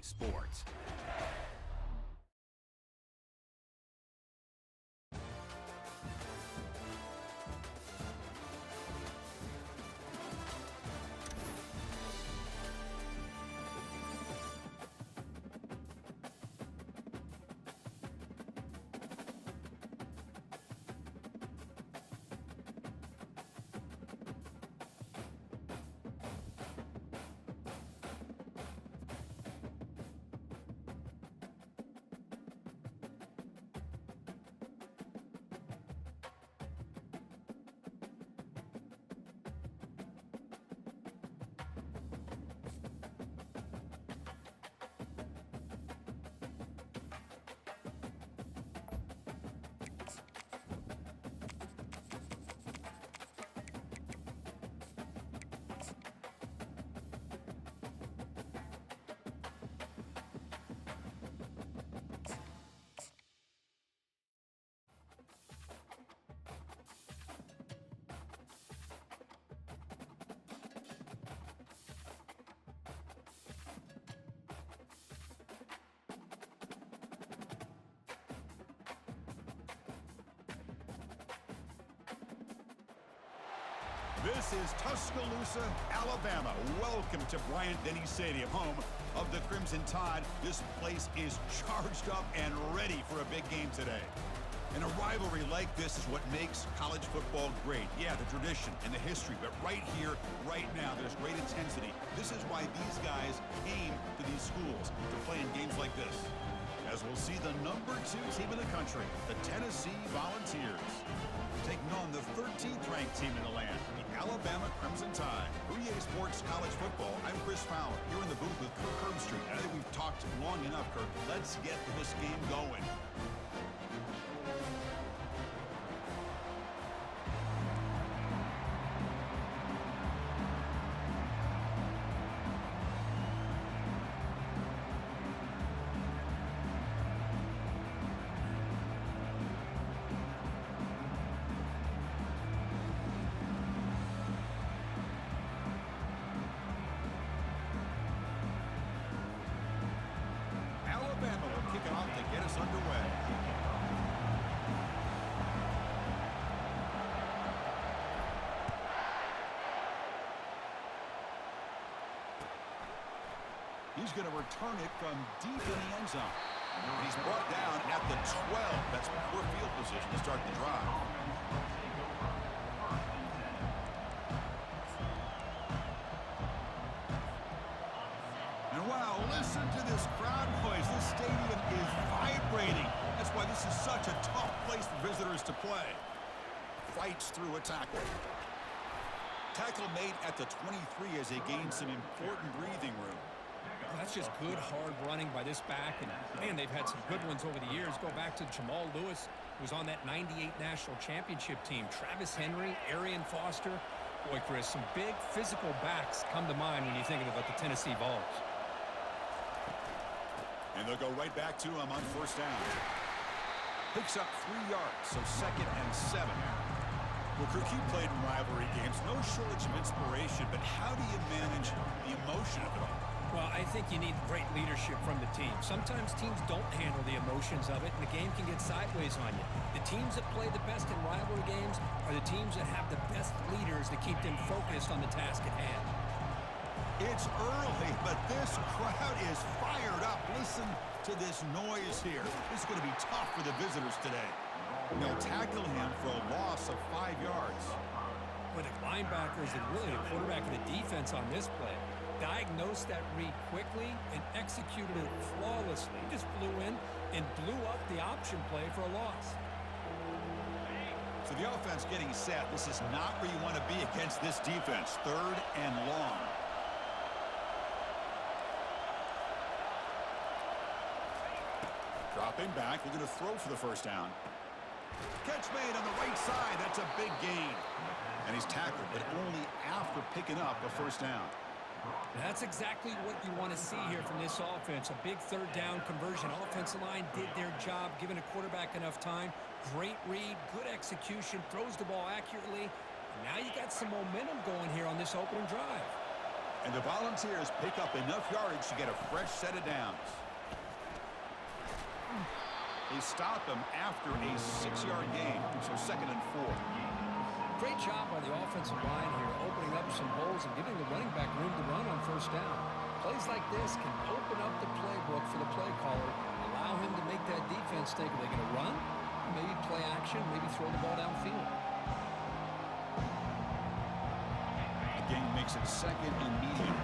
Sports. This is Tuscaloosa, Alabama. Welcome to Bryant-Denny Stadium, home of the Crimson Tide. This place is charged up and ready for a big game today. And a rivalry like this is what makes college football great. Yeah, the tradition and the history, but right here, right now, there's great intensity. This is why these guys came to these schools to play in games like this. As we'll see the number 2 team in the country, the Tennessee Volunteers, taking on the 13th ranked team in the land, the Alabama Crimson Tide. For EA Sports College Football, I'm Chris Fowler, here in the booth with Kirk Herbstreit. I think we've talked long enough, Kirk. Let's get this game going. He's going to return it from deep in the end zone. And he's brought down at the 12. That's poor field position to start the drive. And wow, listen to this crowd noise. This stadium is vibrating. That's why this is such a tough place for visitors to play. Fights through a tackle. Tackle made at the 23 as they gain some important breathing room. That's just good, hard running by this back. And, man, they've had some good ones over the years. Go back to Jamal Lewis, who was on that 98 National Championship team. Travis Henry, Arian Foster. Boy, Chris, some big physical backs come to mind when you think about the Tennessee Vols. And they'll go right back to him on first down. Picks up 3 yards, so 2nd and 7. Well, Kirk, you played in rivalry games. No shortage of inspiration, but how do you manage the emotion of it all? Well, I think you need great leadership from the team. Sometimes teams don't handle the emotions of it, and the game can get sideways on you. The teams that play the best in rivalry games are the teams that have the best leaders that keep them focused on the task at hand. It's early, but this crowd is fired up. Listen to this noise here. This is going to be tough for the visitors today. They'll tackle him for a loss of 5 yards. But the linebackers and really the quarterback of the defense on this play diagnosed that read quickly and executed it flawlessly. Just flew in and blew up the option play for a loss. So the offense getting set. This is not where you want to be against this defense. 3rd and long. Dropping back, looking to throw for the first down. Catch made on the right side. That's a big gain. And he's tackled, but only after picking up a first down. That's exactly what you want to see here from this offense. A big 3rd down conversion. Offensive line did their job, giving a quarterback enough time. Great read, good execution, throws the ball accurately. And now you got some momentum going here on this opening drive. And the Volunteers pick up enough yardage to get a fresh set of downs. They stop him after a 6-yard gain, so 2nd and 4. Great job by the offensive line here, opening up some holes and giving the running back room to run on 1st down. Plays like this can open up the playbook for the play caller, allow him to make that defense think, are they going to run? Maybe play action, maybe throw the ball downfield. The game makes it 2nd and medium.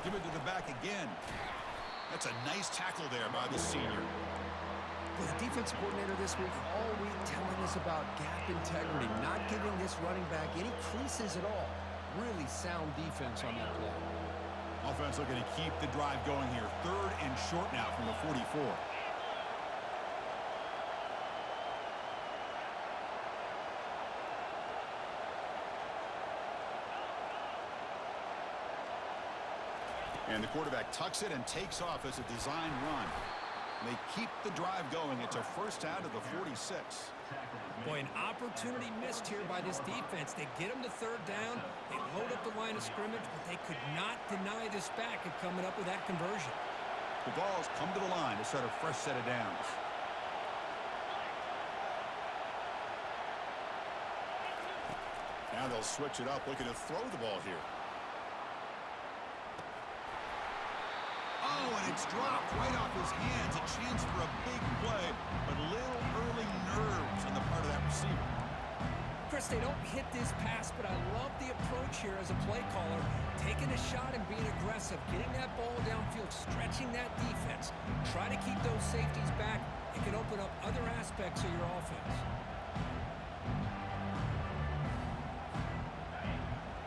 Give it to the back again. That's a nice tackle there by the senior. Well, the defensive coordinator this week all week telling us about gap integrity, not giving this running back any creases at all. Really sound defense on that play. Offense looking to keep the drive going here. 3rd and short now from the 44. And the quarterback tucks it and takes off as a design run. They keep the drive going. It's a 1st down to the 46. Boy, an opportunity missed here by this defense. They get them to 3rd down. They load up the line of scrimmage, but they could not deny this back of coming up with that conversion. The Vols come to the line to start a fresh set of downs. Now they'll switch it up, looking to throw the ball here. Oh, and it's dropped right off his hands. A chance for a big play, but little early nerves on the part of that receiver. Chris, they don't hit this pass, but I love the approach here as a play caller. Taking a shot and being aggressive, getting that ball downfield, stretching that defense. Try to keep those safeties back. It can open up other aspects of your offense.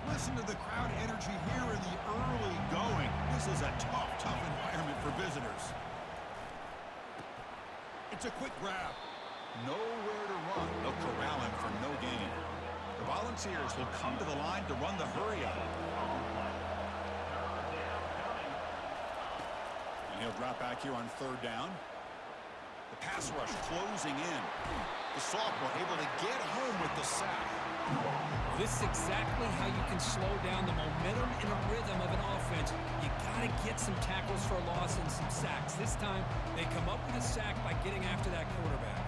Listen to the crowd energy here in the early going. This is a tough environment for visitors. It's a quick grab. Nowhere to run. They'll corral him for no gain. The Volunteers will come to the line to run the hurry up. And he'll drop back here on 3rd down. The pass rush closing in. The sophomore able to get home with the sack. This is exactly how you can slow down the momentum and a rhythm of an offense. You got to get some tackles for a loss and some sacks. This time, they come up with a sack by getting after that quarterback.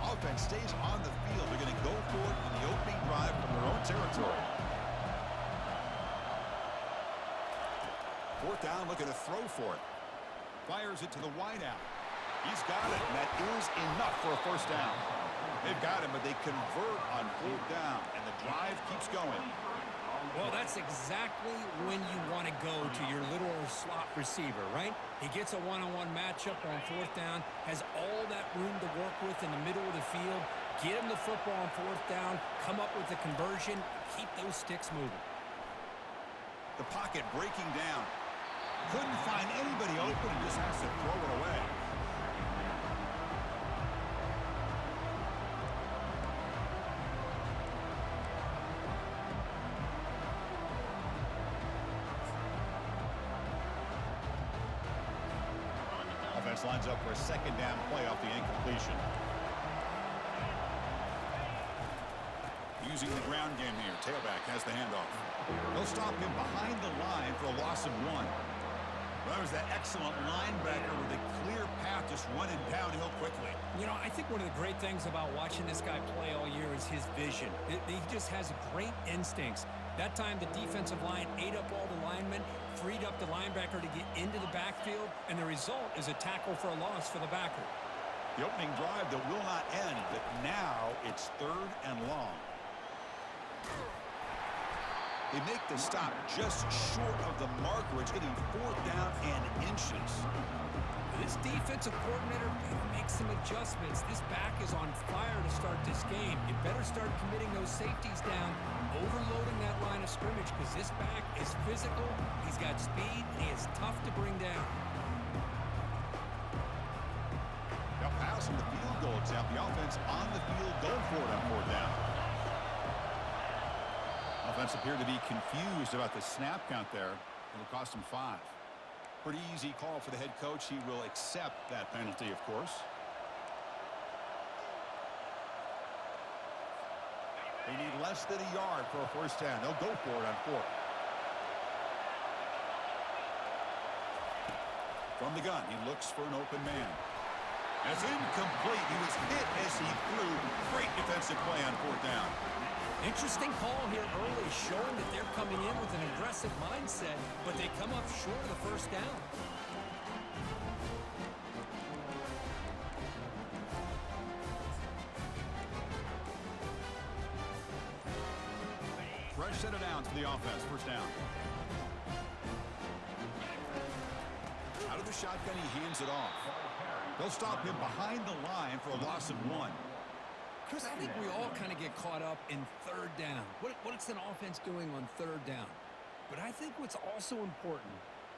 Offense stays on the field. They're going to go for it on the opening drive from their own territory. 4th down, looking to throw for it. Fires it to the wideout. He's got it, and that is enough for a 1st down. They've got him, but they convert on 4th down, and the drive keeps going. Well, that's exactly when you want to go to your little slot receiver, right? He gets a one-on-one matchup on 4th down, has all that room to work with in the middle of the field. Get him the football on 4th down, come up with the conversion, keep those sticks moving. The pocket breaking down. Couldn't find anybody open and just has to throw it away. Offense lines up for a 2nd down play off the incompletion. Using the ground game here. Tailback has the handoff. They'll stop him behind the line for a loss of 1. Well, that was that excellent linebacker with a clear path just running downhill quickly. You know, I think one of the great things about watching this guy play all year is his vision. He just has great instincts. That time, the defensive line ate up all the linemen, freed up the linebacker to get into the backfield, and the result is a tackle for a loss for the backer. The opening drive that will not end, but now it's 3rd and long. They make the stop just short of the marker. It's getting 4th down and inches. This defensive coordinator better make some adjustments. This back is on fire to start this game. You better start committing those safeties down, overloading that line of scrimmage, because this back is physical, he's got speed, and he is tough to bring down. Now pass from the field goal attempt. The offense on the field going for it on 4th down. defense appeared to be confused about the snap count there. It'll cost him 5. Pretty easy call for the head coach. He will accept that penalty, of course. They need less than a yard for a first down. They'll go for it on 4th. From the gun, he looks for an open man. That's incomplete. He was hit as he threw. Great defensive play on 4th down. Interesting call here early, showing that they're coming in with an aggressive mindset, but they come up short of the first down. Fresh set of downs for the offense. First down. Out of the shotgun, he hands it off. They'll stop him behind the line for a loss of 1. Chris, I think we all kind of get caught up in 3rd down. What's an offense doing on 3rd down? But I think what's also important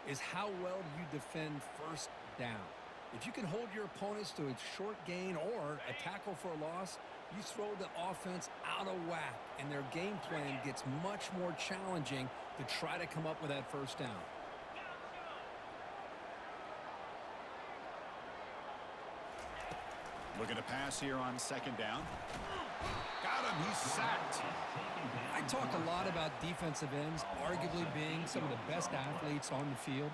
is how well you defend 1st down. If you can hold your opponents to a short gain or a tackle for a loss, you throw the offense out of whack, and their game plan gets much more challenging to try to come up with that 1st down. Looking to pass here on 2nd down. Got him. He's sacked. I talk a lot about defensive ends arguably being some of the best athletes on the field.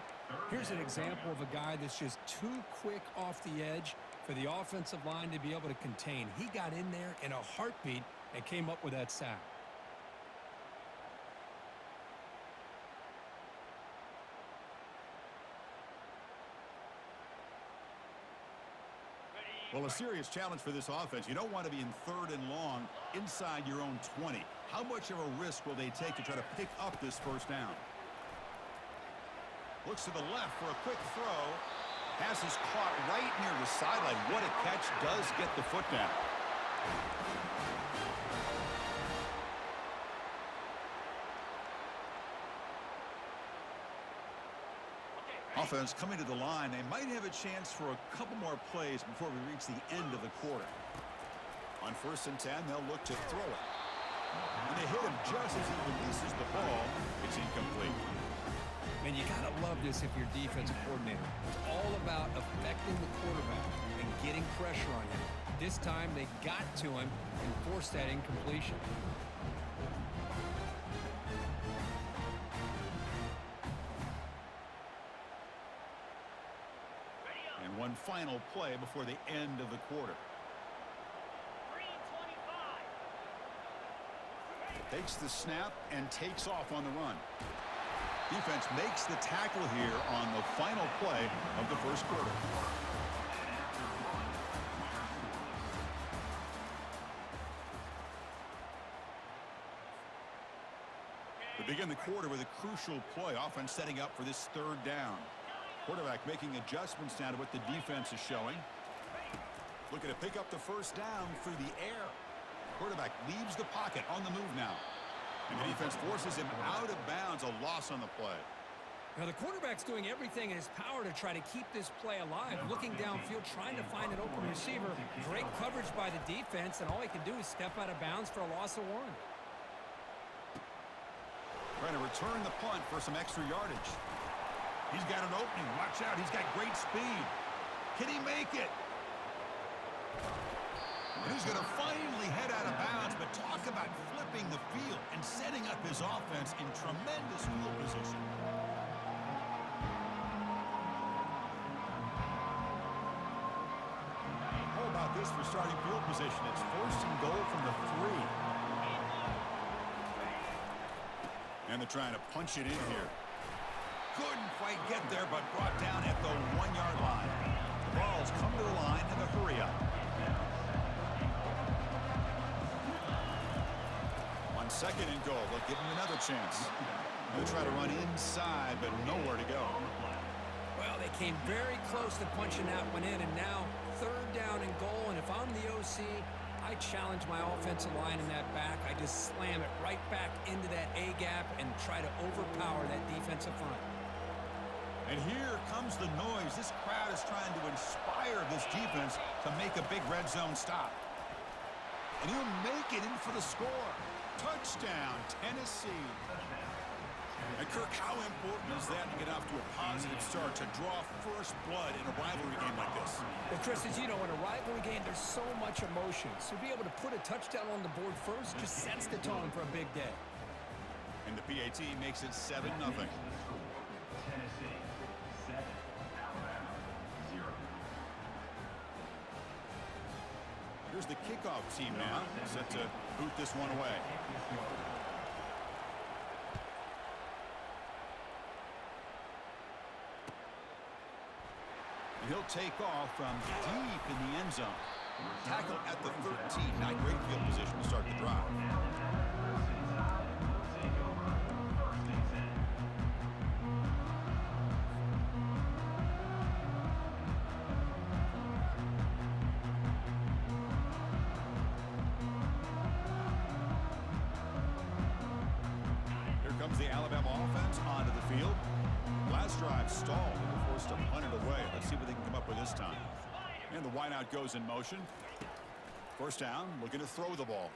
Here's an example of a guy that's just too quick off the edge for the offensive line to be able to contain. He got in there in a heartbeat and came up with that sack. Well, a serious challenge for this offense. You don't want to be in 3rd and long inside your own 20. How much of a risk will they take to try to pick up this 1st down? Looks to the left for a quick throw. Pass is caught right near the sideline. What a catch. Does get the foot down. Offense coming to the line. They might have a chance for a couple more plays before we reach the end of the quarter. On 1st and 10, they'll look to throw it. And they hit him just as he releases the ball. It's incomplete. And you got to love this if you're defensive coordinator. It's all about affecting the quarterback and getting pressure on him. This time they got to him and forced that incompletion. One final play before the end of the quarter. Takes the snap and takes off on the run. Defense makes the tackle here on the final play of the 1st quarter. We begin the quarter with a crucial play. Offense setting up for this 3rd down. Quarterback making adjustments now to what the defense is showing. Looking to pick up the 1st down through the air. Quarterback leaves the pocket on the move now. And the defense forces him out of bounds. A loss on the play. Now the quarterback's doing everything in his power to try to keep this play alive. Looking downfield, trying to find an open receiver. Great coverage by the defense, and all he can do is step out of bounds for a loss of 1. Trying to return the punt for some extra yardage. He's got an opening. Watch out. He's got great speed. Can he make it? And he's going to finally head out of bounds, but talk about flipping the field and setting up his offense in tremendous field position. How about this for starting field position? It's 1st and goal from the 3. And they're trying to punch it in here. Couldn't quite get there, but brought down at the 1-yard line. The ball's come to the line in the hurry-up. On 2nd and goal, they'll give him another chance. They'll try to run inside, but nowhere to go. Well, they came very close to punching that one in, and now 3rd down and goal. And if I'm the OC, I challenge my offensive line in that back. I just slam it right back into that A-gap and try to overpower that defensive front. And here comes the noise. This crowd is trying to inspire this defense to make a big red zone stop. And he'll make it in for the score. Touchdown, Tennessee. And Kirk, how important is that to get off to a positive start, to draw first blood in a rivalry game like this? Well, Chris, as you know, in a rivalry game, there's so much emotion. So to be able to put a touchdown on the board first just sets the tone for a big day. And the PAT makes it 7-0. Here's the kickoff team now, set to boot this one away. And he'll take off from deep in the end zone. Tackle at the 13. Not great field position to start the drive. The Alabama offense onto the field. Last drive stalled and were forced to punt it away. Let's see what they can come up with this time. And the wideout goes in motion. First down, looking to throw the ball.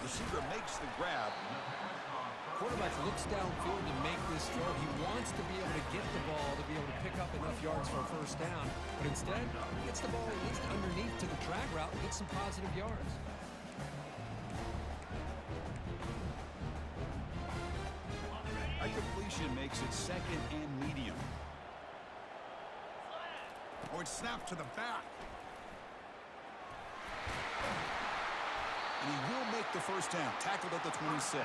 Receiver makes the grab. Quarterback looks downfield to make this throw. He wants to be able to get the ball to be able to pick up enough yards for a first down. But instead, he gets the ball at least underneath to the drag route and gets some positive yards. Completion makes it second and medium. Oh, it's snapped to the back. And he will make the first down. Tackled at the 26.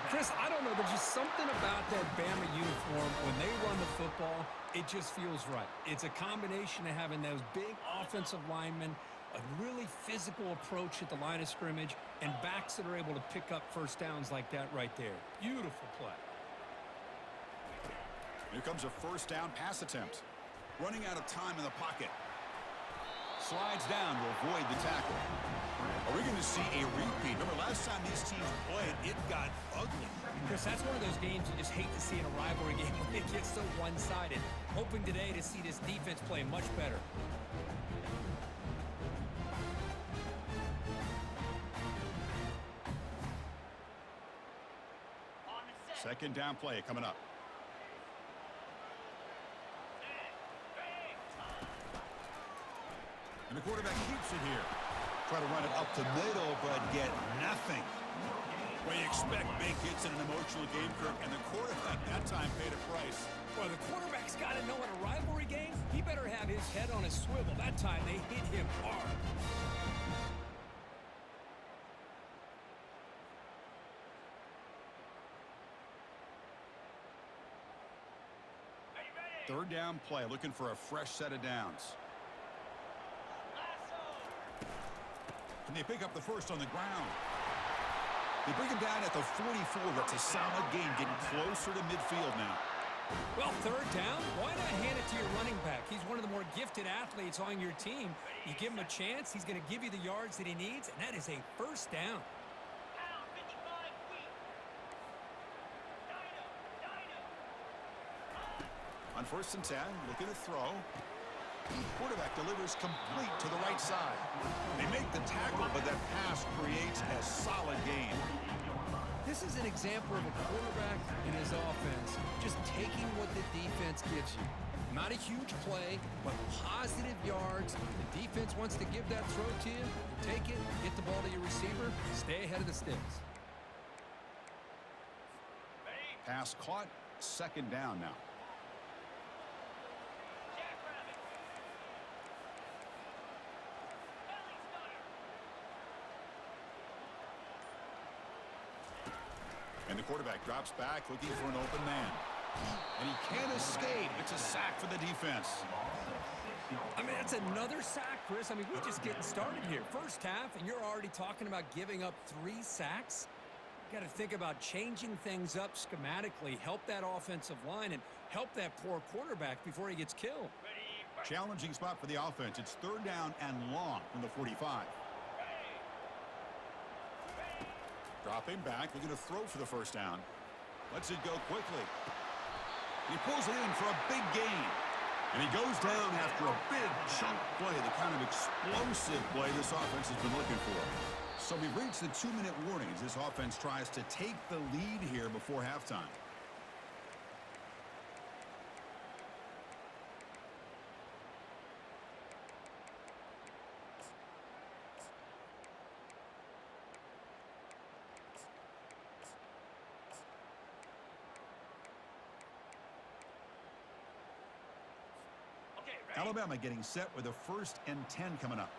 Chris, I don't know. There's just something about that Bama uniform. When they run the football, it just feels right. It's a combination of having those big offensive linemen, a really physical approach at the line of scrimmage, and backs that are able to pick up first downs like that right there. Beautiful play. Here comes a first down pass attempt. Running out of time in the pocket. Slides down to avoid the tackle. Are we going to see a repeat? Remember, last time these teams played, it got ugly. Chris, that's one of those games you just hate to see in a rivalry game when it gets so one-sided. Hoping today to see this defense play much better. Second down play coming up. And the quarterback keeps it here. Try to run it up the middle, but get nothing. Well, you expect big hits in an emotional game, Kirk, and the quarterback that time paid a price. Well, the quarterback's got to know in a rivalry game, he better have his head on a swivel. That time they hit him hard. Third down play, looking for a fresh set of downs. Can they pick up the first on the ground? They bring him down at the 44. That's a solid gain, getting closer to midfield now. Well, third down, why not hand it to your running back? He's one of the more gifted athletes on your team. You give him a chance, he's going to give you the yards that he needs, and that is a first down. On 1st and 10, looking to throw. Quarterback delivers complete to the right side. They make the tackle, but that pass creates a solid gain. This is an example of a quarterback in his offense just taking what the defense gives you. Not a huge play, but positive yards. The defense wants to give that throw to you. You take it, get the ball to your receiver, stay ahead of the sticks. Pass caught, second down now. And the quarterback drops back, looking for an open man. And he can't escape. It's a sack for the defense. I mean, that's another sack, Chris. I mean, we're just getting started here. First half, and you're already talking about giving up 3 sacks? You got to think about changing things up schematically, help that offensive line, and help that poor quarterback before he gets killed. Challenging spot for the offense. It's third down and long from the 45. Dropping back, looking to throw for the first down. Lets it go quickly. He pulls it in for a big gain. And he goes down after a big chunk play, the kind of explosive play this offense has been looking for. So we've reached the 2-minute warning as this offense tries to take the lead here before halftime. Alabama getting set with a 1st and 10 coming up.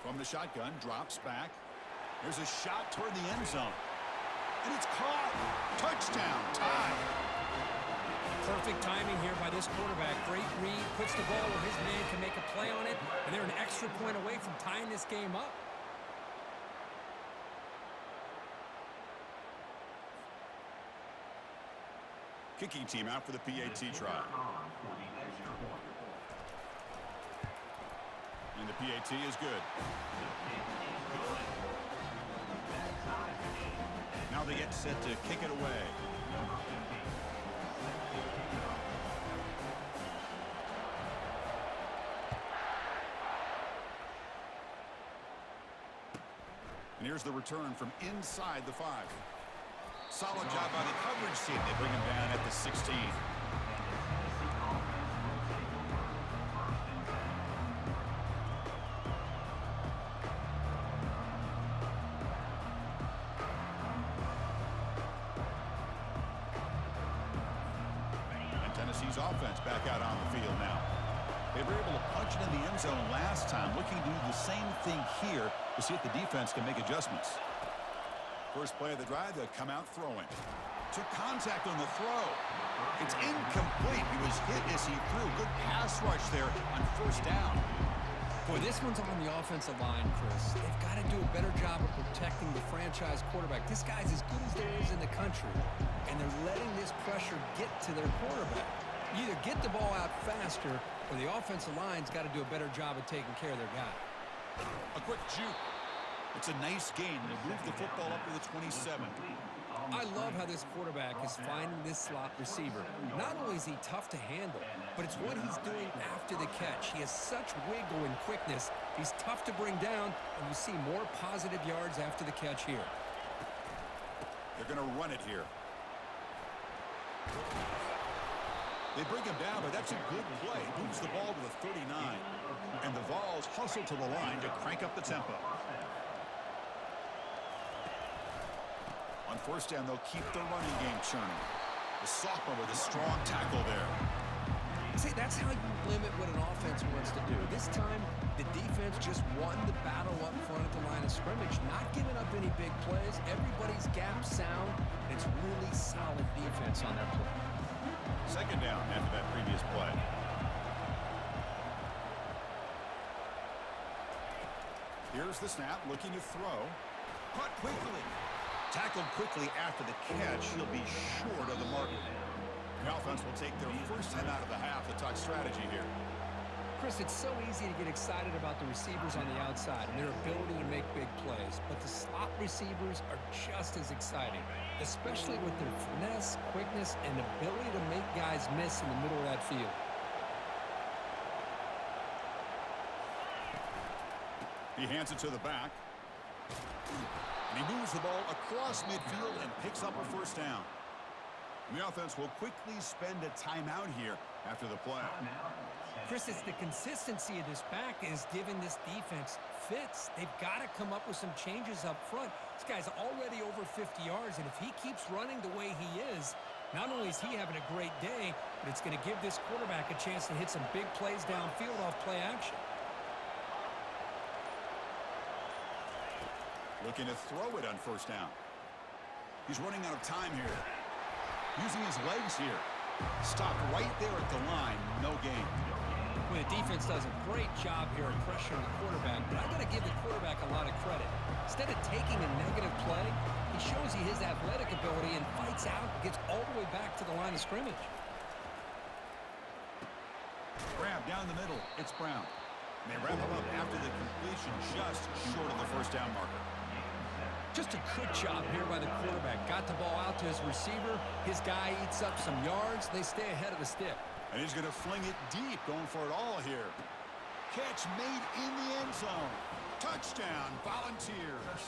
From the shotgun, drops back. There's a shot toward the end zone. And it's caught. Touchdown, tie. Perfect timing here by this quarterback. Great read, puts the ball where his man can make a play on it, and they're an extra point away from tying this game up. Kicking team out for the PAT try. And the PAT is good. Now they get set to kick it away. And here's the return from inside the 5. Solid job by the coverage team. They bring him down at the 16. And Tennessee's offense back out on the field now. They were able to punch it in the end zone last time, looking to do the same thing here to see if the defense can make adjustments. First play of the drive, they'll come out throwing. Took contact on the throw. It's incomplete. He was hit as he threw. Good pass rush there on 1st down. Boy, this one's on the offensive line, Chris. They've got to do a better job of protecting the franchise quarterback. This guy's as good as there is in the country, and they're letting this pressure get to their quarterback. You either get the ball out faster, or the offensive line's got to do a better job of taking care of their guy. A quick juke. It's a nice gain. They move the football up to the 27. I love how this quarterback is finding this slot receiver. Not only is he tough to handle, but it's what he's doing after the catch. He has such wiggle and quickness. He's tough to bring down, and you see more positive yards after the catch here. They're going to run it here. They bring him down, but that's a good play. Moves the ball to the 39. And the Vols hustle to the line to crank up the tempo. On 1st down, they'll keep the running game churning. The sophomore with a strong tackle there. See, that's how you limit what an offense wants to do. This time, the defense just won the battle up front at the line of scrimmage, not giving up any big plays. Everybody's gap sound. It's really solid defense on that play. 2nd down after that previous play. Here's the snap, looking to throw. Caught quickly. Tackled quickly after the catch. He'll be short of the mark. The offense will take their 1st head out of the half to talk strategy here. Chris, it's so easy to get excited about the receivers on the outside and their ability to make big plays, but the slot receivers are just as exciting, especially with their finesse, quickness, and ability to make guys miss in the middle of that field. He hands it to the back. And he moves the ball across midfield and picks up a 1st down. And the offense will quickly spend a timeout here after the play. Chris, it's the consistency of this back is giving this defense fits. They've got to come up with some changes up front. This guy's already over 50 yards, and if he keeps running the way he is, not only is he having a great day, but it's going to give this quarterback a chance to hit some big plays downfield off play action. Looking to throw it on 1st down. He's running out of time here. Using his legs here. Stopped right there at the line. No gain. Well, the defense does a great job here of pressuring the quarterback, but I got to give the quarterback a lot of credit. Instead of taking a negative play, he shows you his athletic ability and fights out, gets all the way back to the line of scrimmage. Grab down the middle. It's Brown. And they wrap him up after the completion just short of the 1st down marker. Just a good job here by the quarterback. Got the ball out to his receiver. His guy eats up some yards. They stay ahead of the stick. And he's going to fling it deep, going for it all here. Catch made in the end zone. Touchdown, Volunteers.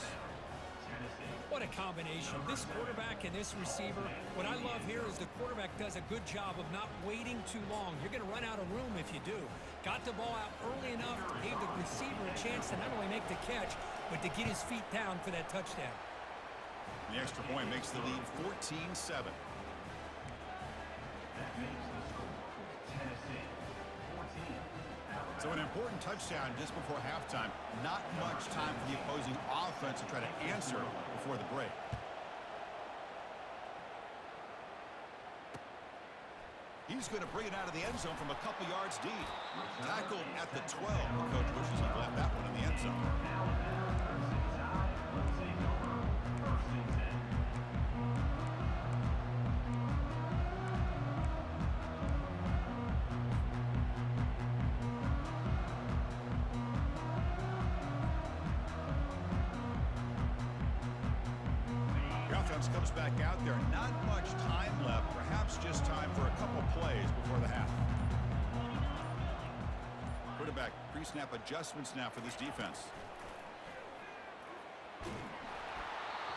What a combination. This quarterback and this receiver. What I love here is the quarterback does a good job of not waiting too long. You're going to run out of room if you do. Got the ball out early enough, gave the receiver a chance to not only make the catch, but to get his feet down for that touchdown. The extra point makes the lead 14-7. So an important touchdown just before halftime. Not much time for the opposing offense to try to answer before the break. He's going to bring it out of the end zone from a couple yards deep. Tackled at the 12. The coach wishes he left that one in the end zone. Comes back out there. Not much time left. Perhaps just time for a couple plays before the half. Quarterback pre-snap adjustments now for this defense.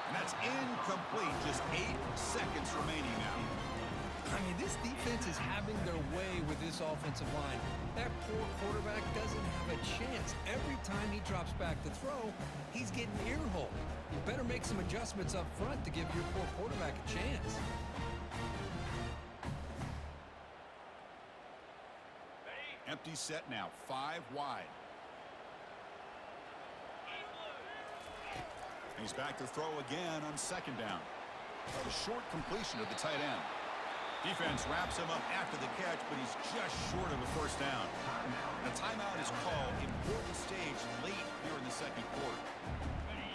And that's incomplete. Just 8 seconds remaining now. I mean, this defense is having their way with this offensive line. That poor quarterback doesn't have a chance. Every time he drops back to throw, he's getting ear-hole. You better make some adjustments up front to give your poor quarterback a chance. Empty set now, 5 wide. He's back to throw again on second down. A short completion of the tight end. Defense wraps him up after the catch, but he's just short of a first down. And a timeout is called. Important stage late here in the second quarter.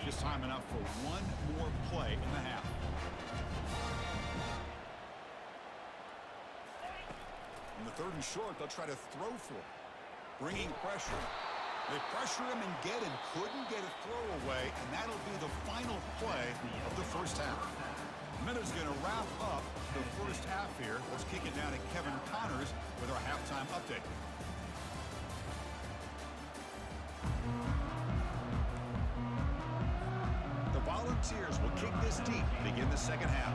Just time enough for one more play in the half. In the third and short, they'll try to throw for it. Bringing pressure. They pressure him and get him. Couldn't get a throw away, and that'll be the final play of the first half. Minute's going to wrap up the first half here. Let's kick it down to Kevin Connors with our halftime update. The Volunteers will kick this deep to begin the second half.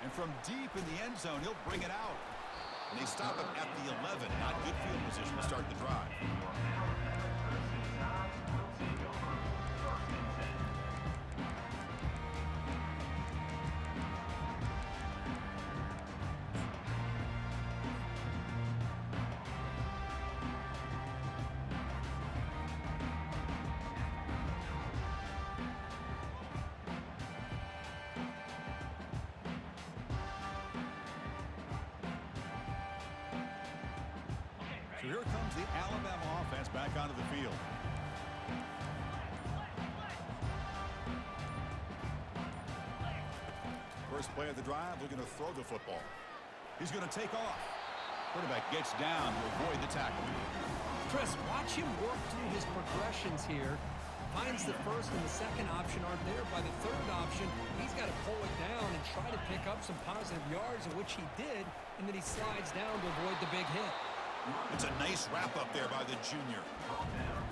And from deep in the end zone, he'll bring it out. And they stop him at the 11. Not good field position to start the drive. So here comes the Alabama offense back onto the field. First play of the drive, looking to throw the football. He's going to take off. Quarterback gets down to avoid the tackle. Chris, watch him work through his progressions here. Finds the first and the second option aren't there. By the third option, he's got to pull it down and try to pick up some positive yards, of which he did, and then he slides down to avoid the big hit. It's a nice wrap-up there by the junior.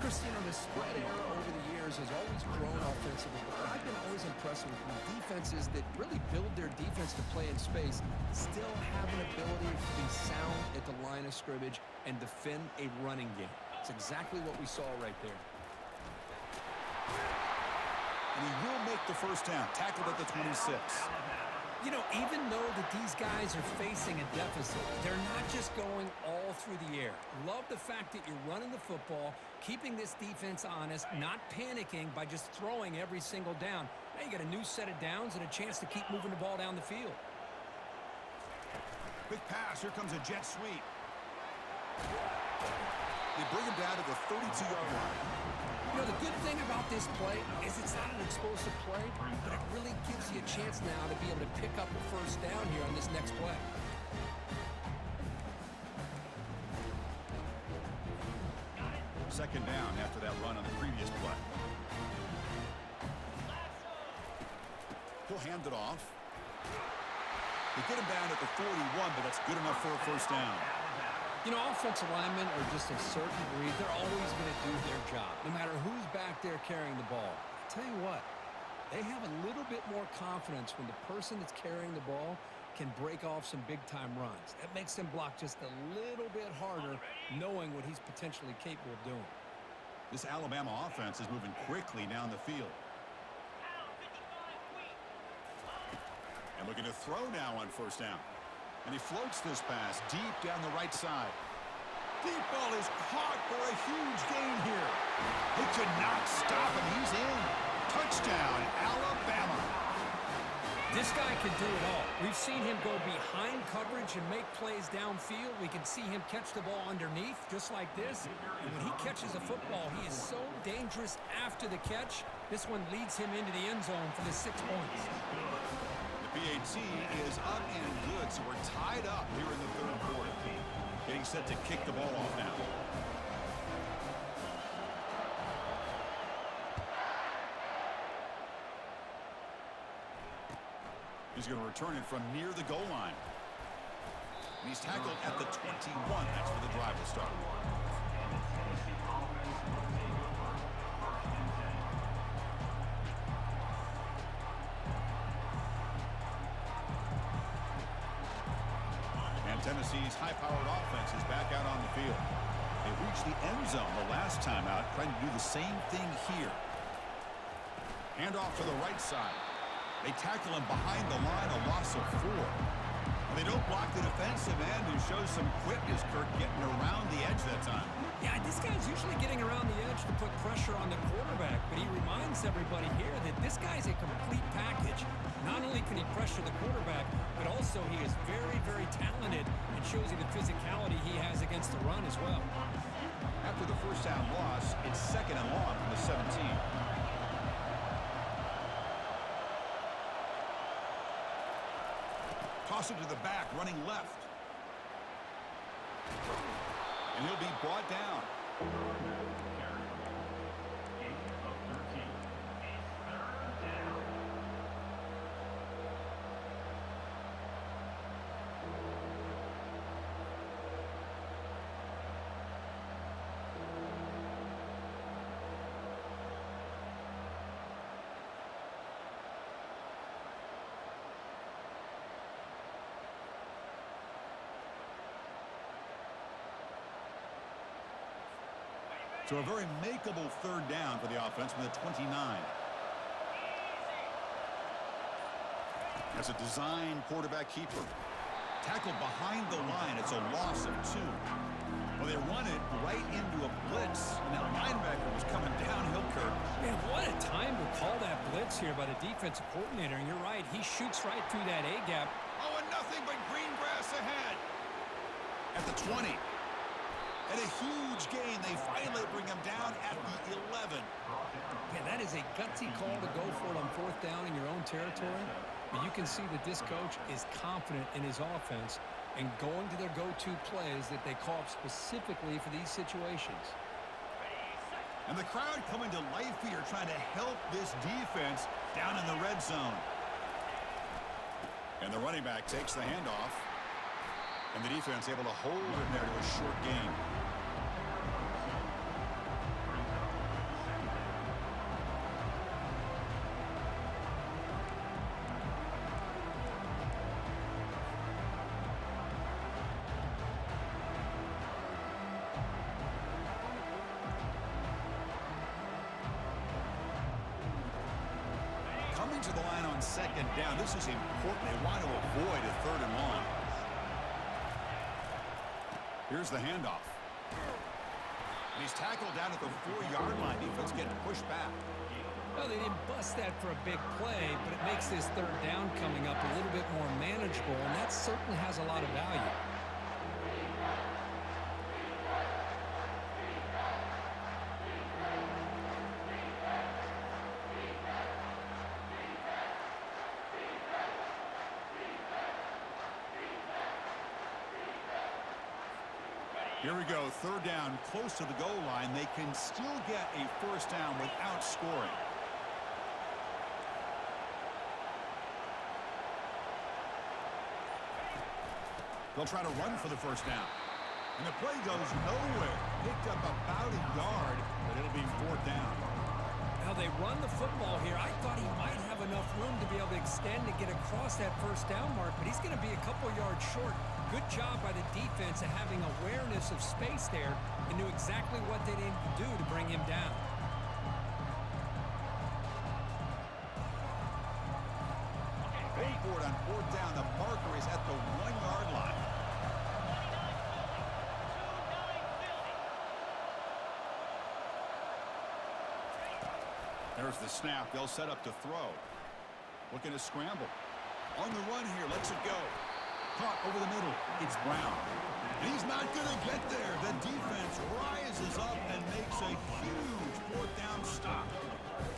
Chris, you know, the spread era over the years has always grown offensively. But I've been always impressed with defenses that really build their defense to play in space, still have an ability to be sound at the line of scrimmage and defend a running game. It's exactly what we saw right there. And he will make the first down, tackled at the 26. You know, even though that these guys are facing a deficit, they're not just going all through the air. Love the fact that you're running the football, keeping this defense honest, not panicking by just throwing every single down. Now you got a new set of downs and a chance to keep moving the ball down the field. Quick pass. Here comes a jet sweep. They bring him down to the 32-yard line. You know, the good thing about this play is it's not an explosive play, but it really gives you a chance now to be able to pick up a first down here on this next play. second down after that run on the previous play. He'll hand it off. They get him down at the 41, but that's good enough for a first down. You know, offensive linemen are just a certain breed. They're always going to do their job, no matter who's back there carrying the ball. I'll tell you what, they have a little bit more confidence when the person that's carrying the ball can break off some big-time runs. That makes them block just a little bit harder, knowing what he's potentially capable of doing. This Alabama offense is moving quickly down the field. And looking to throw now on first down. And he floats this pass deep down the right side. Deep ball is caught for a huge gain here. They could not stop him. He's in. Touchdown, Alabama. This guy can do it all. We've seen him go behind coverage and make plays downfield. We can see him catch the ball underneath, just like this. And when he catches a football, he is so dangerous after the catch. This one leads him into the end zone for the 6 points. PAT is up and good, so we're tied up here in the third quarter. Getting set to kick the ball off now. He's going to return it from near the goal line. And he's tackled at the 21. That's where the drive will start. Tennessee's high-powered offense is back out on the field. They reached the end zone the last time out, trying to do the same thing here. Hand off to the right side. They tackle him behind the line, a loss of 4. And they don't block the defensive end, who shows some quickness, Kirk, getting around the edge that time. Yeah, this guy's usually getting around the edge to put pressure on the quarterback, but he reminds everybody here that this guy's a complete package. Not only can he pressure the quarterback, but also he is very, very talented and shows you the physicality he has against the run as well. After the first down loss, it's second and long from the 17. Toss it to the back, running left. And he'll be brought down. So a very makeable third down for the offense from the 29. As a design quarterback keeper. Tackled behind the line. It's a loss of 2. Well, they run it right into a blitz. And that linebacker was coming downhill, Kirk. Man, what a time to call that blitz here by the defensive coordinator. And you're right, he shoots right through that A-gap. Oh, and nothing but green grass ahead. At the 20. And a huge gain. They finally bring him down at the 11. Yeah, that is a gutsy call to go for it on fourth down in your own territory. But you can see that this coach is confident in his offense and going to their go-to plays that they call up specifically for these situations. And the crowd coming to life here, trying to help this defense down in the red zone. And the running back takes the handoff. And the defense able to hold him there to a short gain. Coming to the line on second down. This is important. They want to avoid a third and long. Here's the handoff. And he's tackled down at the 4-yard line. Defense getting pushed back. Well, they didn't bust that for a big play, but it makes this third down coming up a little bit more manageable, and that certainly has a lot of value. Here we go, third down, close to the goal line. They can still get a first down without scoring. They'll try to run for the first down. And the play goes nowhere. Picked up about a yard, but it'll be fourth down. Now they run the football here. I thought he might have enough room to be able to extend and get across that first down mark, but he's going to be a couple yards short. Good job by the defense of having awareness of space there and knew exactly what they needed to do to bring him down. Going for it on fourth down. The marker is at the 1-yard line. There's the snap. They'll set up to throw. Looking to scramble. On the run here. Lets it go. Caught over the middle. It's Brown. And he's not going to get there. The defense rises up and makes a huge fourth down stop.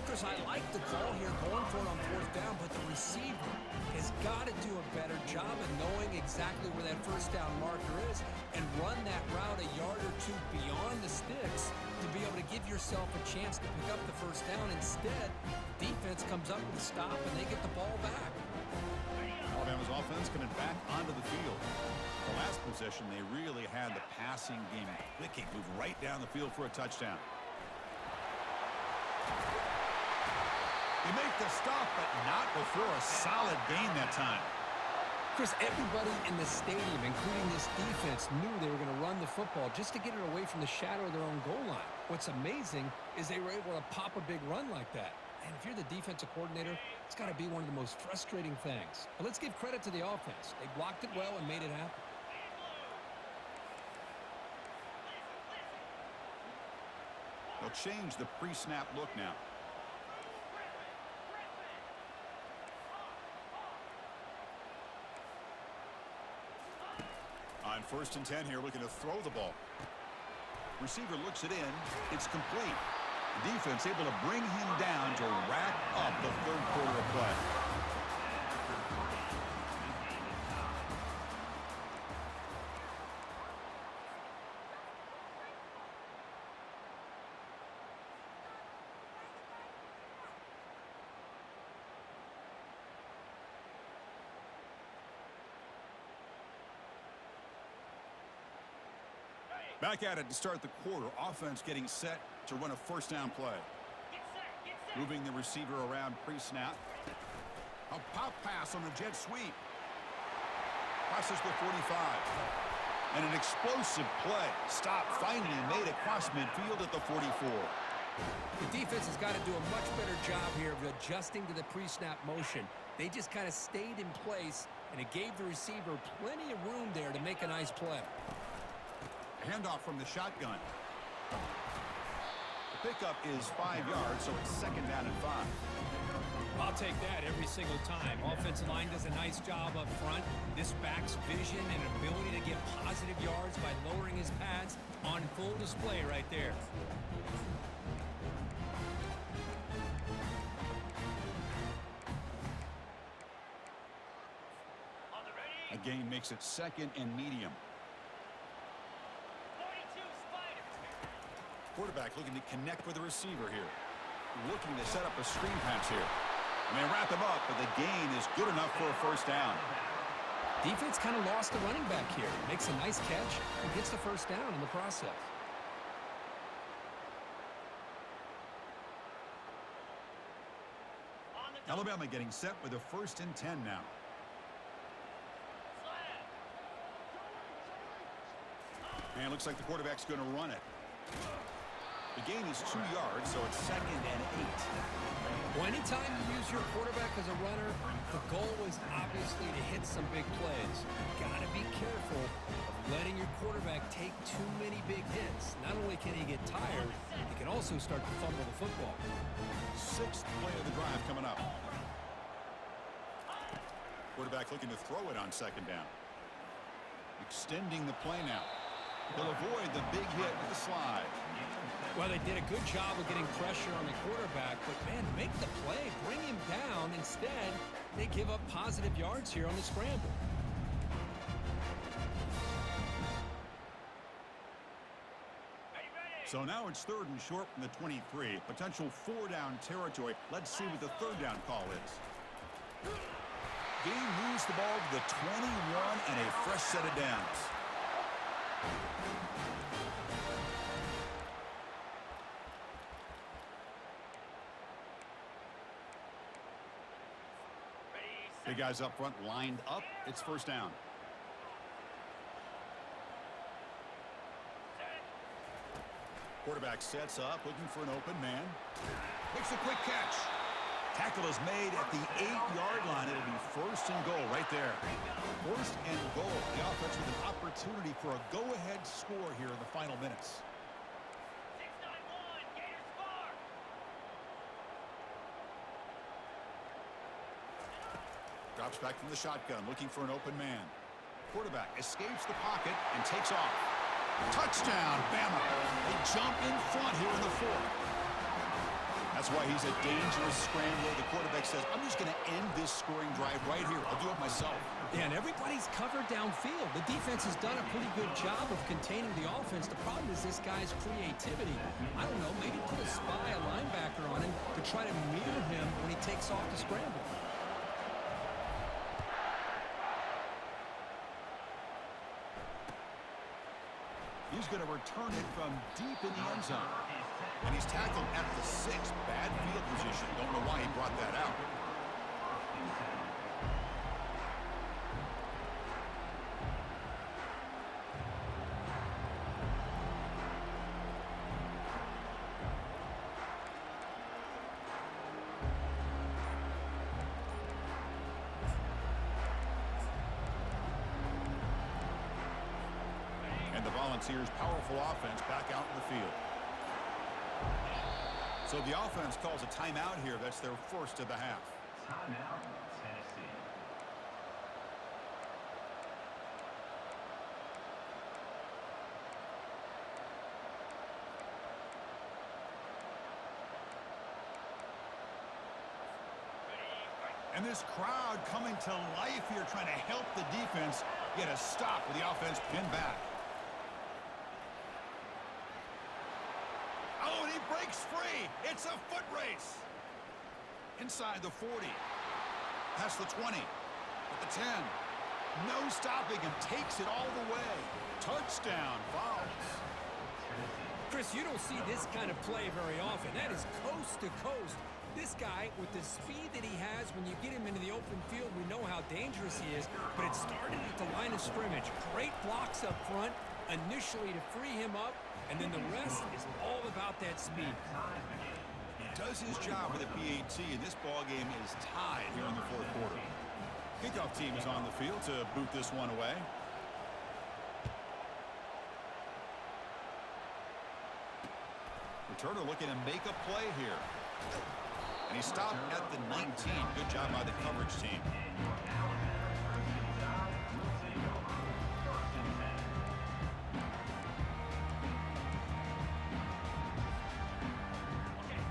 Chris, I like the call here going for it on fourth down, but the receiver has got to do a better job of knowing exactly where that first down marker is and run that route a yard or two beyond the sticks to be able to give yourself a chance to pick up the first down. Instead, defense comes up with a stop and they get the ball back. Alabama's offense coming back onto the field. The last possession, they really had the passing game clicking. Move right down the field for a touchdown. They make the stop, but not before a solid gain that time. Chris, everybody in the stadium, including this defense, knew they were going to run the football just to get it away from the shadow of their own goal line. What's amazing is they were able to pop a big run like that. And if you're the defensive coordinator, it's got to be one of the most frustrating things. But let's give credit to the offense. They blocked it well and made it happen. They'll change the pre-snap look now. On 1st and 10 here, looking to throw the ball. Receiver looks it in. It's complete. The defense able to bring him down to wrap up the third quarter of play. Back at it to start the quarter. Offense getting set to run a first down play. Moving the receiver around pre-snap. A pop pass on the jet sweep. Passes the 45. And an explosive play. Stop finally made across midfield at the 44. The defense has got to do a much better job here of adjusting to the pre-snap motion. They just kind of stayed in place, and it gave the receiver plenty of room there to make a nice play. Handoff from the shotgun. The pickup is 5 yards, so it's second down and 5. I'll take that every single time. Offensive line does a nice job up front. This back's vision and ability to get positive yards by lowering his pads on full display right there. A gain makes it second and medium. Quarterback looking to connect with the receiver here. Looking to set up a screen pass here. And they wrap him up, but the gain is good enough for a first down. Defense kind of lost the running back here. Makes a nice catch and gets the first down in the process. Alabama getting set with a 1st and 10 now. And it looks like the quarterback's going to run it. The gain is 2 yards, so it's second and 8. Well, anytime you use your quarterback as a runner, the goal is obviously to hit some big plays. You've got to be careful of letting your quarterback take too many big hits. Not only can he get tired, he can also start to fumble the football. 6th play of the drive coming up. Quarterback looking to throw it on second down. Extending the play now. He'll avoid the big hit with the slide. Well, they did a good job of getting pressure on the quarterback, but, man, make the play. Bring him down. Instead, they give up positive yards here on the scramble. So now it's 3rd and short from the 23. Potential 4-down territory. Let's see what the 3rd down call is. Gain moves the ball to the 21 and a fresh set of downs. The guys up front lined up. It's 1st down. Quarterback sets up, looking for an open man. Makes a quick catch. Tackle is made at the 8-yard line. It'll be 1st and goal right there. 1st and goal. The offense with an opportunity for a go-ahead score here in the final minutes. Drops back from the shotgun, looking for an open man. Quarterback escapes the pocket and takes off. Touchdown, Bama. They jump in front here in the 4th. That's why he's a dangerous scrambler. The quarterback says, I'm just going to end this scoring drive right here. I'll do it myself. Yeah, and everybody's covered downfield. The defense has done a pretty good job of containing the offense. The problem is this guy's creativity. I don't know, maybe put a spy, a linebacker on him to try to mirror him when he takes off the scramble. He's going to return it from deep in the end zone. And he's tackled at the 6. Bad field position. Don't know why he brought that out. And the Volunteers' powerful offense back out in the field. So the offense calls a timeout here. That's their 1st of the half. Timeout, Tennessee. And this crowd coming to life here, trying to help the defense get a stop with the offense pinned back. Oh, and he breaks free. It's a foot race. Inside the 40. Past the 20. At the 10. No stopping him. Takes it all the way. Touchdown. Fouls. Chris, you don't see this kind of play very often. That is coast to coast. This guy, with the speed that he has, when you get him into the open field, we know how dangerous he is, but it started at the line of scrimmage. Great blocks up front, initially to free him up, and then the rest is all about that speed. He does his job with a PAT, and this ball game is tied here in the 4th quarter. Kickoff team is on the field to boot this one away. Returner looking to make a play here. And he stopped at the 19. Good job by the coverage team.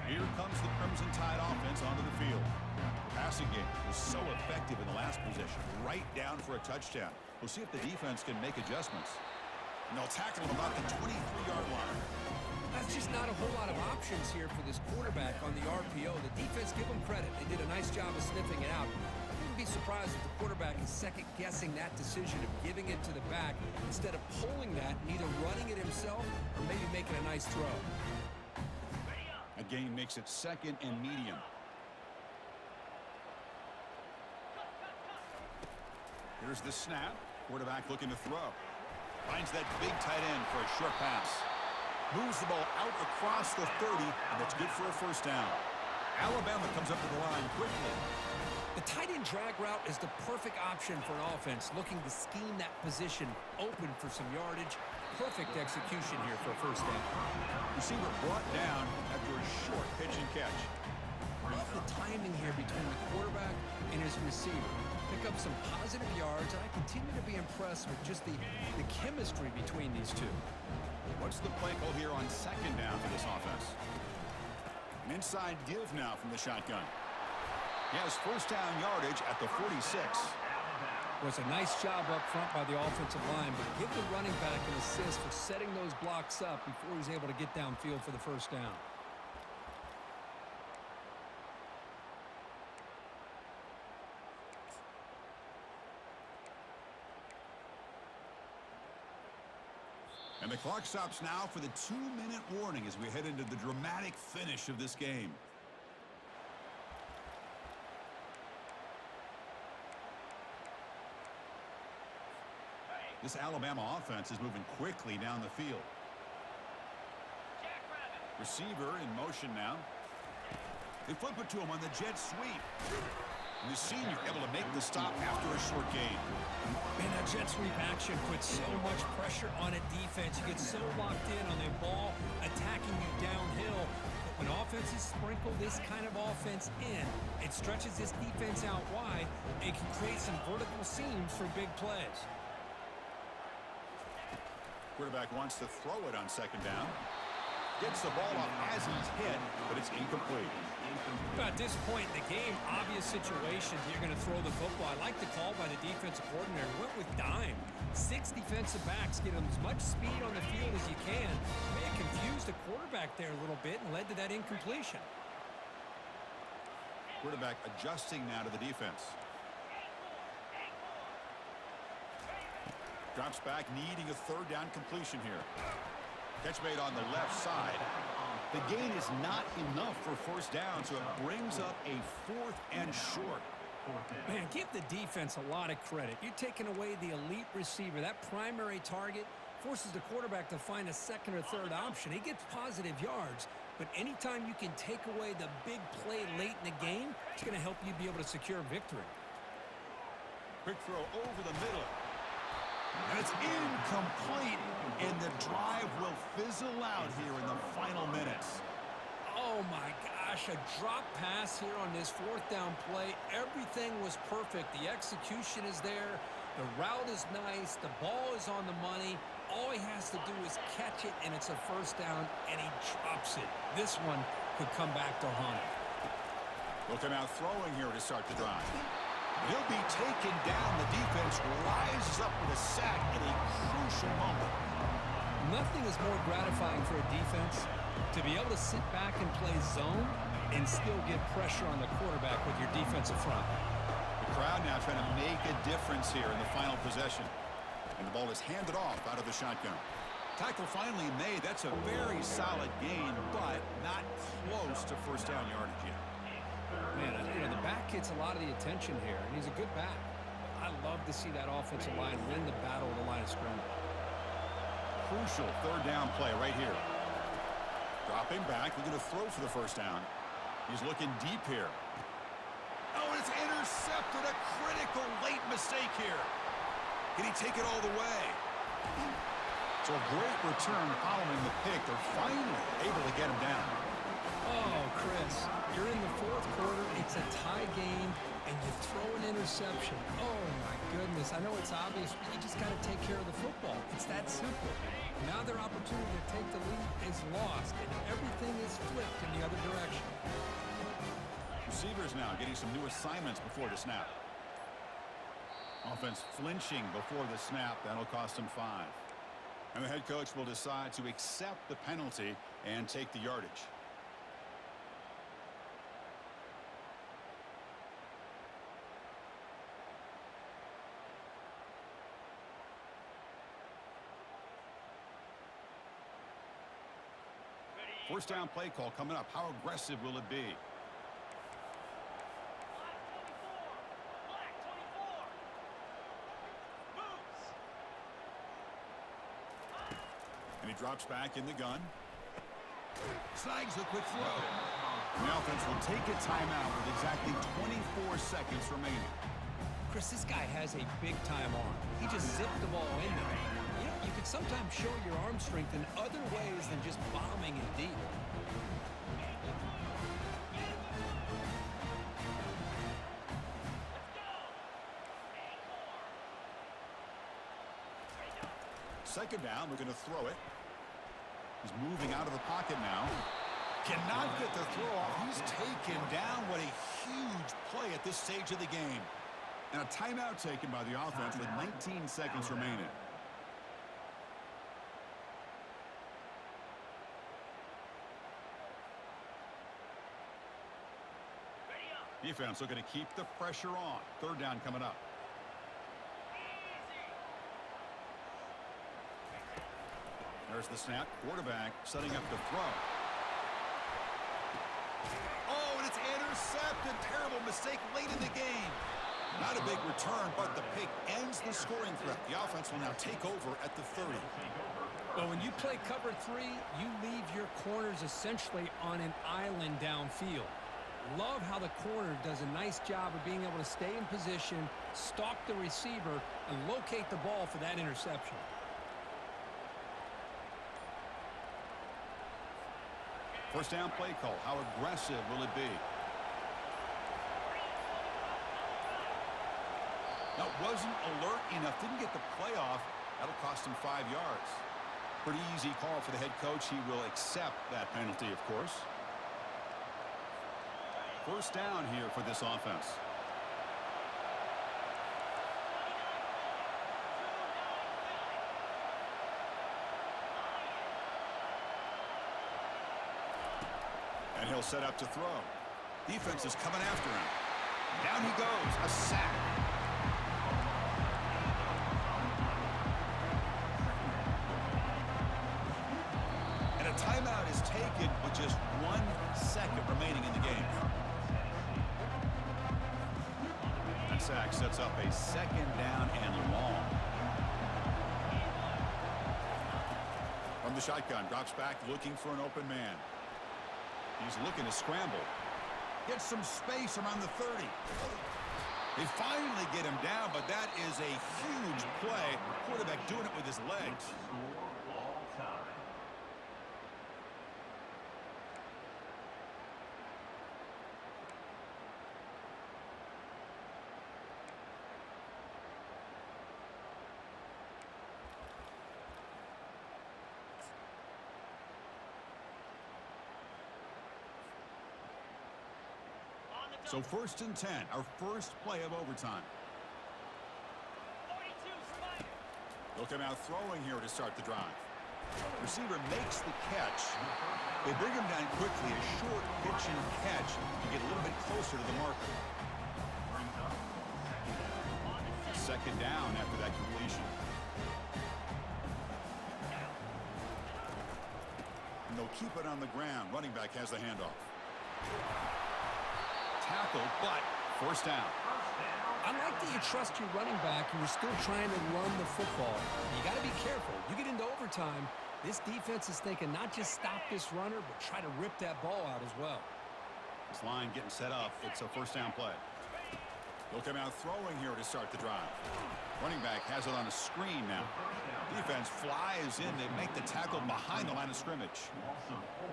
Here comes the Crimson Tide offense onto the field. The passing game was so effective in the last possession. Right down for a touchdown. We'll see if the defense can make adjustments. And they'll tackle him about the 23-yard line. That's just not a whole lot of options here for this quarterback on the RPO. The defense, give them credit. They did a nice job of sniffing it out. I wouldn't be surprised if the quarterback is second-guessing that decision of giving it to the back instead of pulling that and either running it himself or maybe making a nice throw. A gain makes it 2nd and medium. Here's the snap. Quarterback looking to throw. Finds that big tight end for a short pass. Moves the ball out across the 30, and that's good for a 1st down. Alabama comes up to the line quickly. The tight end drag route is the perfect option for an offense looking to scheme that position open for some yardage. Perfect execution here for a 1st down. Receiver brought down after a short pitch and catch. Love the timing here between the quarterback and his receiver. Pick up some positive yards, and I continue to be impressed with just the chemistry between these two. What's the play call here on 2nd down for this offense? An inside give now from the shotgun. He has 1st down yardage at the 46. Was a nice job up front by the offensive line, but give the running back an assist for setting those blocks up before he was able to get downfield for the first down. And the clock stops now for the 2-minute warning as we head into the dramatic finish of this game. This Alabama offense is moving quickly down the field. Receiver in motion now. They flip it to him on the jet sweep. And the senior able to make the stop after a short gain. Man, that jet sweep action puts so much pressure on a defense. You get so locked in on the ball attacking you downhill. But when offenses sprinkle this kind of offense in, it stretches this defense out wide and can create some vertical seams for big plays. Quarterback wants to throw it on second down. Gets the ball off as he's hit, but it's incomplete. At this point in the game, obvious situations, you're going to throw the football. I like the call by the defensive coordinator. Went with dime. 6 defensive backs, get them as much speed on the field as you can. May have confused the quarterback there a little bit and led to that incompletion. Quarterback adjusting now to the defense. Drops back, needing a third down completion here. Catch made on the left side. The gain is not enough for first down, so it brings up a 4th and short. Man, give the defense a lot of credit. You're taking away the elite receiver. That primary target forces the quarterback to find a second or third option. He gets positive yards, but anytime you can take away the big play late in the game, it's going to help you be able to secure victory. Quick throw over the middle. And it's incomplete, and the drive will fizzle out here in the final minutes. Oh, my gosh, a drop pass here on this 4th down play. Everything was perfect. The execution is there. The route is nice. The ball is on the money. All he has to do is catch it, and it's a first down, and he drops it. This one could come back to haunt him. Looking out throwing here to start the drive. He'll be taken down. The defense rises up with a sack at a crucial moment. Nothing is more gratifying for a defense to be able to sit back and play zone and still get pressure on the quarterback with your defensive front. The crowd now trying to make a difference here in the final possession. And the ball is handed off out of the shotgun. Tackle finally made. That's a very solid gain, but not close to first down yardage yet. Man, you know, the back gets a lot of the attention here, and he's a good back. I love to see that offensive line win the battle of the line of scrimmage. Crucial third down play right here. Dropping back, looking to throw for the first down. He's looking deep here. Oh, it's intercepted. A critical late mistake here. Can he take it all the way? So a great return following the pick. They're finally able to get him down. Oh, Chris, you're in the 4th quarter. It's a tie game, and you throw an interception. Oh, my goodness. I know it's obvious, but you just got to take care of the football. It's that simple. Now their opportunity to take the lead is lost, and everything is flipped in the other direction. Receivers now getting some new assignments before the snap. Offense flinching before the snap. That'll cost him 5. And the head coach will decide to accept the penalty and take the yardage. First down play call coming up. How aggressive will it be? And he drops back in the gun. Snags a quick throw. The offense will take a timeout with exactly 24 seconds remaining. Chris, this guy has a big-time arm. He just zipped the ball in there. You know, you can sometimes show your arm strength in other ways than just bombing it deep. Second down, we're going to throw it. He's moving out of the pocket now. Cannot get the throw off. He's taken down. What a huge play at this stage of the game. And a timeout taken by the offense with 19 seconds remaining. Defense looking to keep the pressure on. Third down coming up. There's the snap. Quarterback setting up to throw. Oh, and it's intercepted. Terrible mistake late in the game. Not a big return, but the pick ends the scoring threat. The offense will now take over at the 30. Well, when you play cover 3, you leave your corners essentially on an island downfield. Love how the corner does a nice job of being able to stay in position, stalk the receiver, and locate the ball for that interception. First down play call. How aggressive will it be? That wasn't alert enough. Didn't get the play off. That'll cost him 5 yards. Pretty easy call for the head coach. He will accept that penalty, of course. First down here for this offense. And he'll set up to throw. Defense is coming after him. Down he goes. A sack. And a timeout is taken with just 1 second remaining in the game. That sack sets up a second down and long. From the shotgun, drops back looking for an open man. He's looking to scramble. Gets some space around the 30. They finally get him down, but that is a huge play. Quarterback doing it with his legs. So 1st and 10, our first play of overtime. They'll come out throwing here to start the drive. Receiver makes the catch. They bring him down quickly, a short pitch and catch to get a little bit closer to the marker. Second down after that completion. And they'll keep it on the ground. Running back has the handoff. Tackle, but first down. I like that you trust your running back and you're still trying to run the football. You got to be careful. You get into overtime, this defense is thinking not just stop this runner, but try to rip that ball out as well. This line getting set up. It's a first down play. They'll come out throwing here to start the drive. Running back has it on a screen now. Defense flies in. They make the tackle behind the line of scrimmage.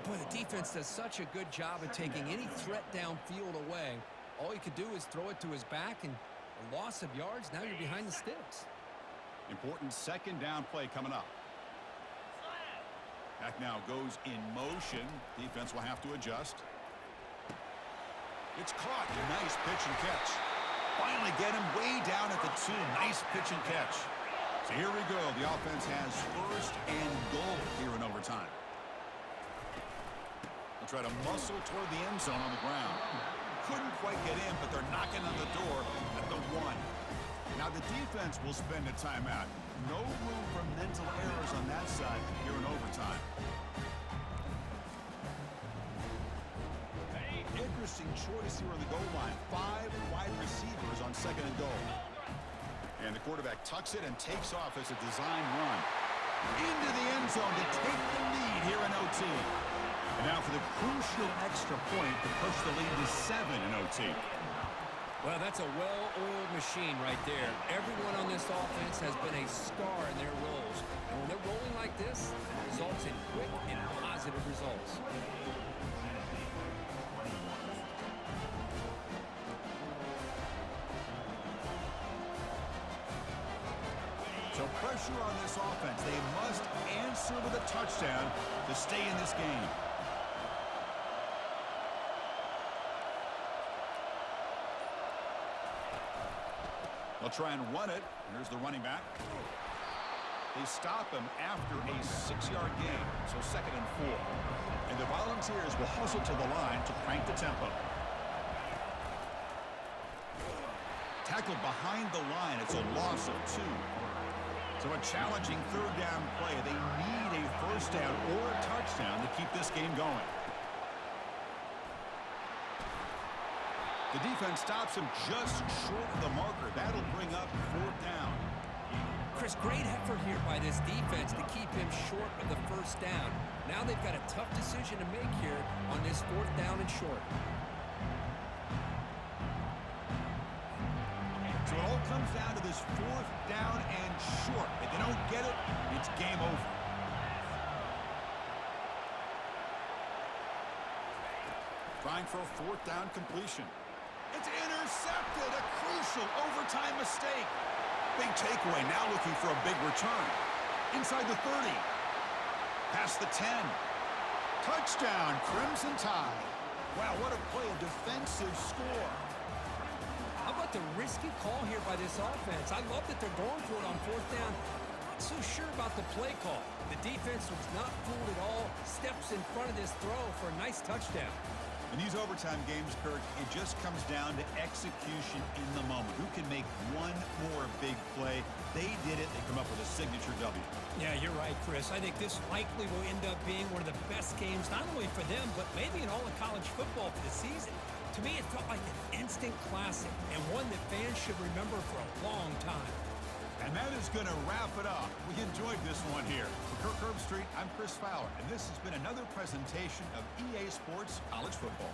Boy, the defense does such a good job of taking any threat downfield away. All you could do is throw it to his back, and a loss of yards, now you're behind the sticks. Important second down play coming up. Back now goes in motion. Defense will have to adjust. It's caught. Nice pitch and catch. Finally get him way down at the 2. Nice pitch and catch. So here we go. The offense has first and goal here in overtime. They'll try to muscle toward the end zone on the ground. Couldn't quite get in, but they're knocking on the door at the 1. Now the defense will spend a timeout. No room for mental errors on that side here in overtime. Interesting choice here on the goal line. 5 wide receivers on second and goal. And the quarterback tucks it and takes off as a design run. Into the end zone to take the lead here in OT. And now for the crucial extra point to push the lead to 7 in OT. Well, that's a well-oiled machine right there. Everyone on this offense has been a star in their roles. And when they're rolling like this, it results in quick and positive results. So pressure on this offense. They must answer with a touchdown to stay in this game. try and run it. Here's the running back. They stop him after a 6-yard gain, so 2nd and 4. And the Volunteers will hustle to the line to crank the tempo. Tackled behind the line. It's a loss of 2. So a challenging 3rd down play. They need a 1st down or a touchdown to keep this game going. The defense stops him just short of the marker. That'll bring up 4th down. Chris, great effort here by this defense to keep him short of the 1st down. Now they've got a tough decision to make here on this 4th down and short. So it all comes down to this 4th down and short. If they don't get it, it's game over. Trying for a 4th down completion. It's intercepted. A crucial overtime mistake. Big takeaway. Now looking for a big return. Inside the 30. Past the 10. Touchdown, Crimson Tide. Wow, what a play. A defensive score. How about the risky call here by this offense? I love that they're going for it on 4th down. Not so sure about the play call. The defense was not fooled at all. Steps in front of this throw for a nice touchdown. In these overtime games, Kirk, it just comes down to execution in the moment. Who can make one more big play? They did it. They come up with a signature W. Yeah, you're right, Chris. I think this likely will end up being one of the best games, not only for them, but maybe in all of college football for the season. To me, it felt like an instant classic and one that fans should remember for a long time. And that is going to wrap it up. We enjoyed this one here. For Kirk Herbstreit, I'm Chris Fowler, and this has been another presentation of EA Sports College Football.